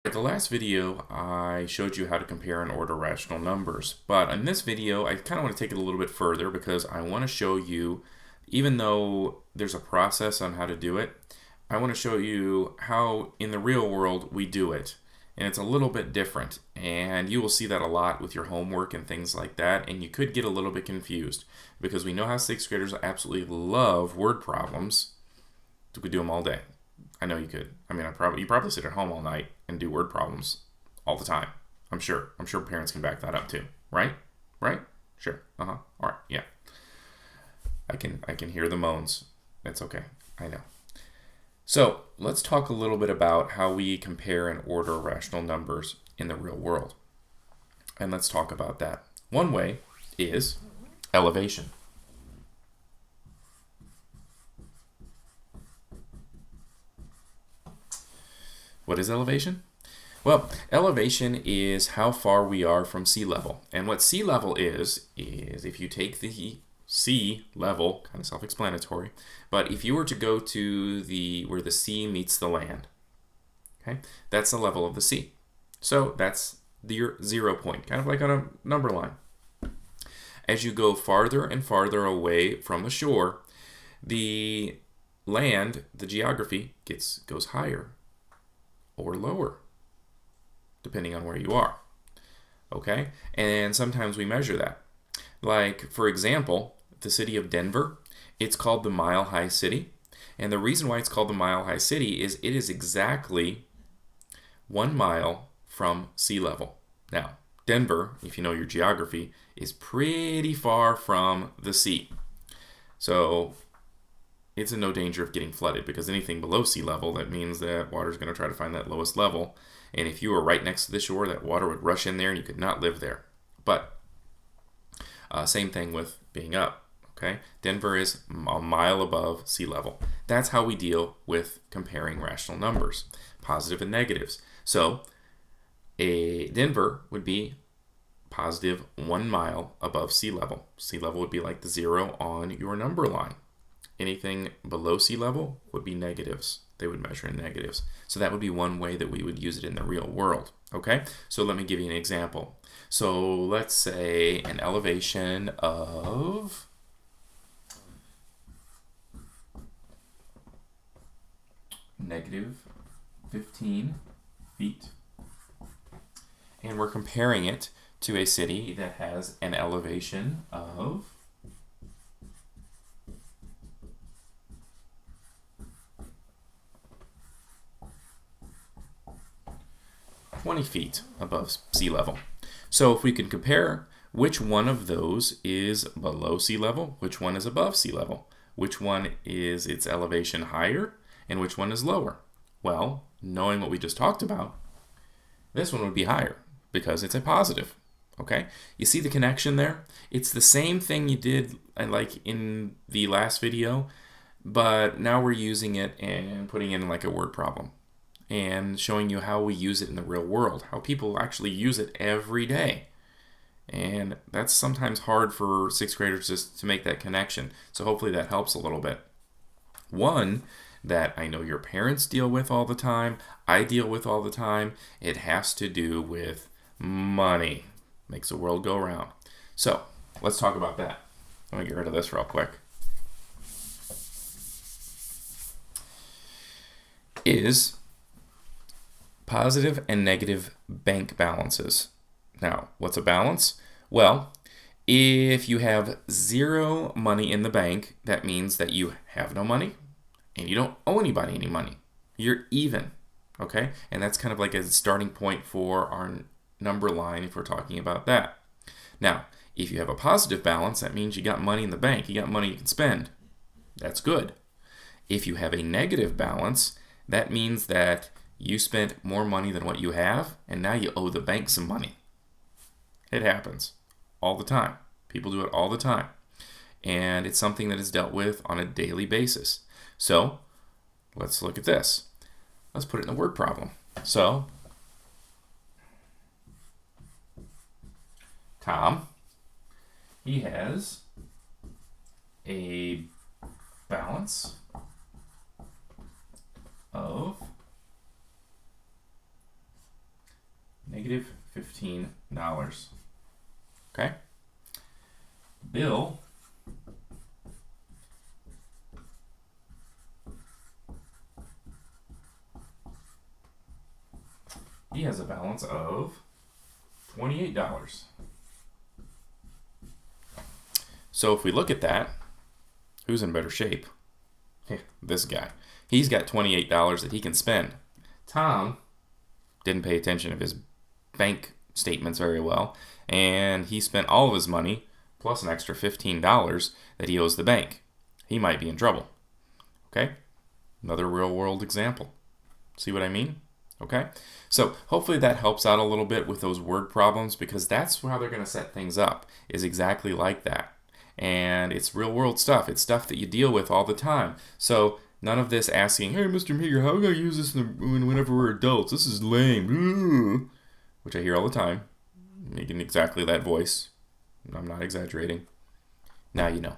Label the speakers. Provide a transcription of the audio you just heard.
Speaker 1: In the last video, I showed you how to compare and order rational numbers, but in this video, I kind of want to take it a little bit further because I want to show you, even though there's a process on how to do it, I want to show you how in the real world we do it. And it's a little bit different, and you will see that a lot with your homework and things like that, and you could get a little bit confused because we know how sixth graders absolutely love word problems. We could do them all day. I know you could. I mean, you probably sit at home all night and do word problems all the time. I'm sure. I'm sure parents can back that up too. Right? Right? Sure. All right. Yeah. I can hear the moans. It's okay. I know. So let's talk a little bit about how we compare and order rational numbers in the real world. And let's talk about that. One way is elevation. What is elevation? Well, elevation is how far we are from sea level. And what sea level is if you take the sea level, kind of self-explanatory, but if you were to go to where the sea meets the land, okay, that's the level of the sea. So that's your 0 point, kind of like on a number line. As you go farther and farther away from the shore, the land, the geography goes higher or lower, depending on where you are. Okay? And sometimes we measure that. Like, for example, the city of Denver, it's called the Mile High City. And the reason why it's called the Mile High City is it is exactly 1 mile from sea level. Now, Denver, if you know your geography, is pretty far from the sea. So it's in no danger of getting flooded because anything below sea level, that means that water is going to try to find that lowest level. And if you were right next to the shore, that water would rush in there and you could not live there. But same thing with being up. Okay, Denver is a mile above sea level. That's how we deal with comparing rational numbers, positive and negatives. So a Denver would be positive 1 mile above sea level. Sea level would be like the 0 on your number line. Anything below sea level would be negatives. They would measure in negatives. So that would be one way that we would use it in the real world. Okay, so let me give you an example. So let's say an elevation of -15 feet. And we're comparing it to a city that has an elevation of 20 feet above sea level. So if we can compare which one of those is below sea level, which one is above sea level, which one is its elevation higher, and which one is lower. Well, knowing what we just talked about, this one would be higher because it's a positive. Okay? You see the connection there? It's the same thing you did like in the last video, but now we're using it and putting it in like a word problem and showing you how we use it in the real world, how people actually use it every day. And that's sometimes hard for sixth graders just to make that connection. So hopefully that helps a little bit. One that I know your parents deal with all the time, I deal with all the time, it has to do with money. Makes the world go round. So let's talk about that. Let me get rid of this real quick. Is positive and negative bank balances. Now, what's a balance? Well, if you have 0 money in the bank, that means that you have no money and you don't owe anybody any money. You're even, okay? And that's kind of like a starting point for our number line if we're talking about that. Now, if you have a positive balance, that means you got money in the bank. You got money you can spend. That's good. If you have a negative balance, that means that you spent more money than what you have, and now you owe the bank some money. It happens all the time. People do it all the time. And it's something that is dealt with on a daily basis. So let's look at this. Let's put it in a word problem. So Tom, he has a balance of negative $15. Okay? Bill he has a balance of $28. So if we look at that, who's in better shape? This guy. He's got $28 that he can spend. Tom didn't pay attention to his bank statements very well, and he spent all of his money plus an extra $15 that he owes the bank. He might be in trouble. Okay? Another real world example. See what I mean? Okay? So hopefully that helps out a little bit with those word problems, because that's how they're going to set things up, is exactly like that. And it's real world stuff. It's stuff that you deal with all the time. So none of this asking, hey, Mr. Meagher, how do I use this whenever we're adults? This is lame. Which I hear all the time. Making exactly that voice. I'm not exaggerating. Now you know.